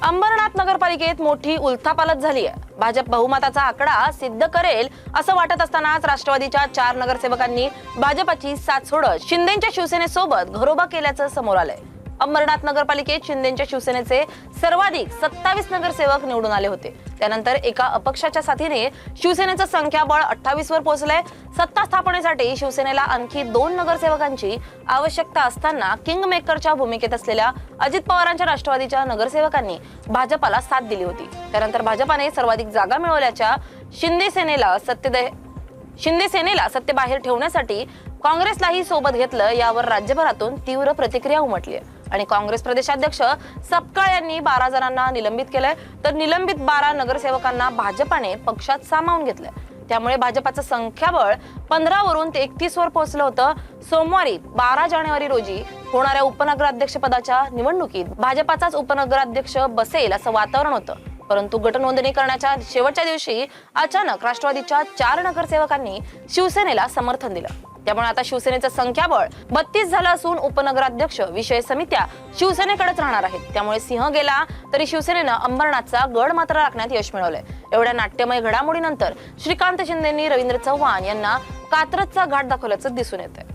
अंबरनाथ नगरपालिकेत मोठी उलथापालथ झाली आहे। भाजप बहुमताचा आकडा सिद्ध करेल असं वाटत असतानाच राष्ट्रवादीच्या 4 नगरसेवकांनी भाजपची साथ सोडत शिंदेच्या शिवसेनेसोबत घरोबा केल्याचं समोर आलंय। अंबरनाथ नगरपालिकेत शिंदेच्या शिवसेनेचे सर्वाधिक 27 नगरसेवक निवडून आले होते। त्यानंतर एका अपक्षाच्या साथीने शिवसेनेचं संख्याबळ 28 वर पोहोचलंय। सत्ता स्थापनेसाठी शिवसेनेला आणखी 2 नगरसेवकांची आवश्यकता असताना किंग मेकरच्या भूमिकेत असलेल्या अजित पवारांच्या राष्ट्रवादीच्या नगरसेवकांनी भाजपाला साथ दिली होती। त्यानंतर भाजपाने सर्वाधिक जागा मिळवल्याच्या शिंदे सेनेला सत्तेबाहेर ठेवण्यासाठी काँग्रेसलाही सोबत घेतलं। यावर राज्यभरातून तीव्र प्रतिक्रिया उमटली आहे आणि काँग्रेस प्रदेशाध्यक्ष सपकाळ यांनी 12 जणांना निलंबित केलंय, तर निलंबित 12 नगरसेवकांना भाजपाने पक्षात सामावून घेतलंय। त्यामुळे भाजपाचं संख्याबळ 15 वरून 31 वर पोहोचलं होतं। सोमवारी 12 जानेवारी रोजी होणाऱ्या उपनगराध्यक्षपदाच्या निवडणुकीत भाजपाचाच उपनगराध्यक्ष बसेल असं वातावरण होतं, परंतु गटनोंदणी करण्याच्या शेवटच्या दिवशी अचानक राष्ट्रवादीच्या 4 नगरसेवकांनी शिवसेनेला समर्थन दिलं। त्यामुळे आता शिवसेनेचं संख्याबळ 32 झालं असून उपनगराध्यक्ष विषय समित्या शिवसेनेकडेच राहणार आहेत। त्यामुळे सिंह गेला तरी शिवसेनेनं अंबरनाथचा गड मात्र राखण्यात यश मिळवलंय। एवढ्या नाट्यमय घडामोडीनंतर श्रीकांत शिंदेंनी रवींद्र चव्हाण यांना कात्रजचा घाट दाखवल्याचं दिसून येतंय।